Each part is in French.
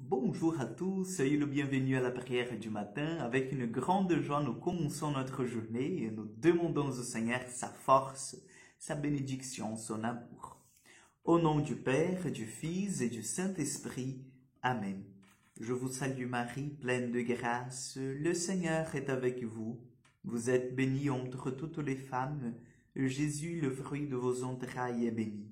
Bonjour à tous, soyez le bienvenu à la prière du matin. Avec une grande joie, nous commençons notre journée et nous demandons au Seigneur sa force, sa bénédiction, son amour. Au nom du Père, du Fils et du Saint-Esprit. Amen. Je vous salue Marie, pleine de grâce, le Seigneur est avec vous. Vous êtes bénie entre toutes les femmes, Jésus, le fruit de vos entrailles, est béni.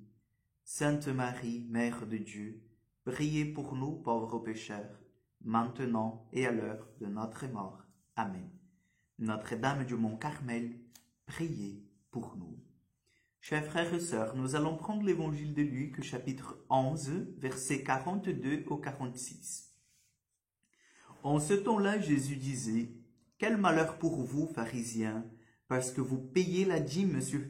Sainte Marie, Mère de Dieu, priez pour nous pauvres pécheurs, maintenant et à l'heure de notre mort. Amen. Notre-Dame du Mont Carmel, priez pour nous. Chers frères et sœurs, nous allons prendre l'évangile de Luc, chapitre 11, versets 42 au 46. En ce temps-là, Jésus disait, « Quel malheur pour vous, pharisiens, parce que vous payez la dîme sur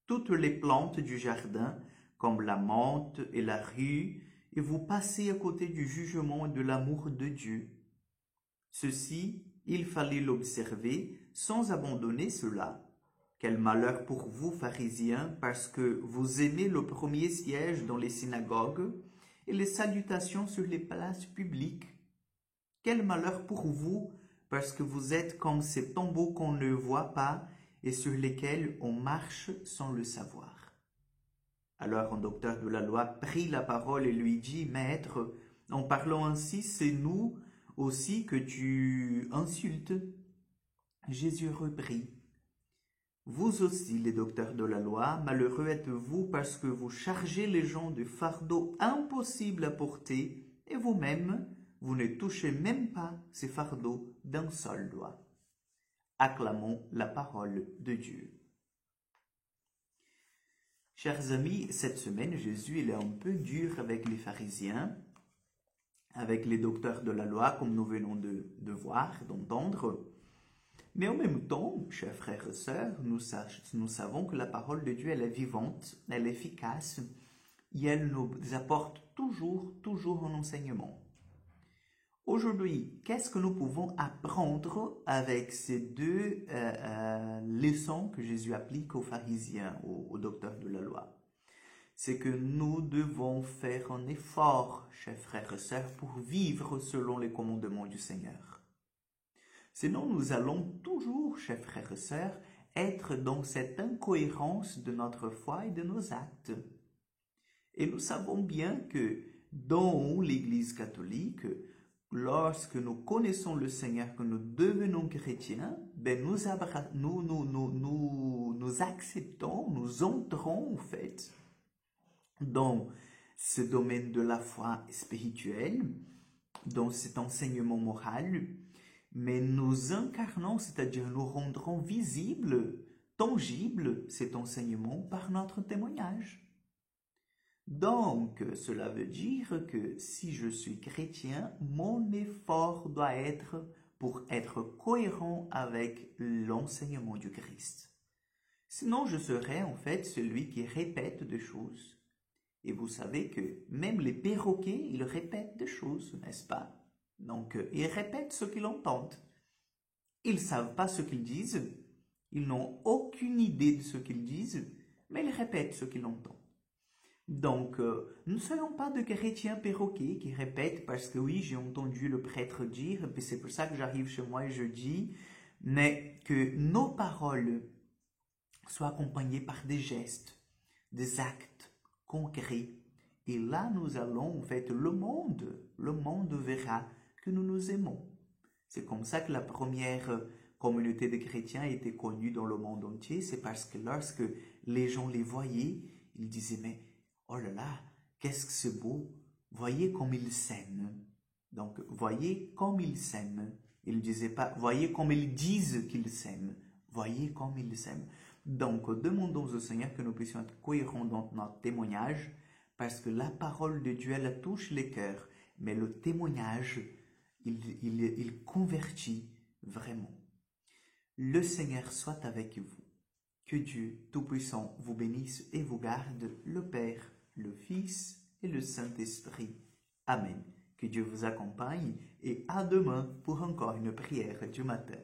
toutes les plantes du jardin, comme la menthe et la rue, et vous passez à côté du jugement et de l'amour de Dieu. Ceci, il fallait l'observer sans abandonner cela. Quel malheur pour vous, pharisiens, parce que vous aimez le premier siège dans les synagogues et les salutations sur les places publiques. Quel malheur pour vous, parce que vous êtes comme ces tombeaux qu'on ne voit pas et sur lesquels on marche sans le savoir. » Alors un docteur de la loi prit la parole et lui dit, « Maître, en parlant ainsi, c'est nous aussi que tu insultes. » Jésus reprit, « Vous aussi, les docteurs de la loi, malheureux êtes-vous parce que vous chargez les gens de fardeaux impossibles à porter et vous-même, vous ne touchez même pas ces fardeaux d'un seul doigt. » Acclamons la parole de Dieu. Chers amis, cette semaine, Jésus il est un peu dur avec les pharisiens, avec les docteurs de la loi, comme nous venons de voir, d'entendre. Mais en même temps, chers frères et sœurs, nous savons que la parole de Dieu, elle est vivante, elle est efficace, et elle nous apporte toujours un enseignement. Aujourd'hui, qu'est-ce que nous pouvons apprendre avec ces deux leçons que Jésus applique aux pharisiens, aux docteurs de la loi? C'est que nous devons faire un effort, chers frères et sœurs, pour vivre selon les commandements du Seigneur. Sinon, nous allons toujours, chers frères et sœurs, être dans cette incohérence de notre foi et de nos actes. Et nous savons bien que dans l'Église catholique, lorsque nous connaissons le Seigneur, que nous devenons chrétiens, ben nous acceptons, nous entrons en fait dans ce domaine de la foi spirituelle, dans cet enseignement moral, mais nous incarnons, c'est-à-dire nous rendrons visible, tangible cet enseignement par notre témoignage. Donc, cela veut dire que si je suis chrétien, mon effort doit être pour être cohérent avec l'enseignement du Christ. Sinon, je serai en fait celui qui répète des choses. Et vous savez que même les perroquets, ils répètent des choses, n'est-ce pas? Donc, ils répètent ce qu'ils entendent. Ils ne savent pas ce qu'ils disent, ils n'ont aucune idée de ce qu'ils disent, mais ils répètent ce qu'ils entendent. Donc, ne soyons pas de chrétiens perroquets qui répètent parce que oui, j'ai entendu le prêtre dire, et puis c'est pour ça que j'arrive chez moi et je dis, mais que nos paroles soient accompagnées par des gestes, des actes concrets. Et là, nous allons, en fait, le monde verra que nous nous aimons. C'est comme ça que la première communauté de chrétiens était connue dans le monde entier. C'est parce que lorsque les gens les voyaient, ils disaient, mais oh là là, qu'est-ce que c'est beau, voyez comme ils s'aiment. Donc, voyez comme ils s'aiment. Ils ne disaient pas, voyez comme ils disent qu'ils s'aiment. Voyez comme ils s'aiment. Donc, demandons au Seigneur que nous puissions être cohérents dans notre témoignage, parce que la parole de Dieu, elle touche les cœurs, mais le témoignage, il convertit vraiment. Le Seigneur soit avec vous. Que Dieu Tout-Puissant vous bénisse et vous garde, le Père, le Fils et le Saint-Esprit. Amen. Que Dieu vous accompagne et à demain pour encore une prière du matin.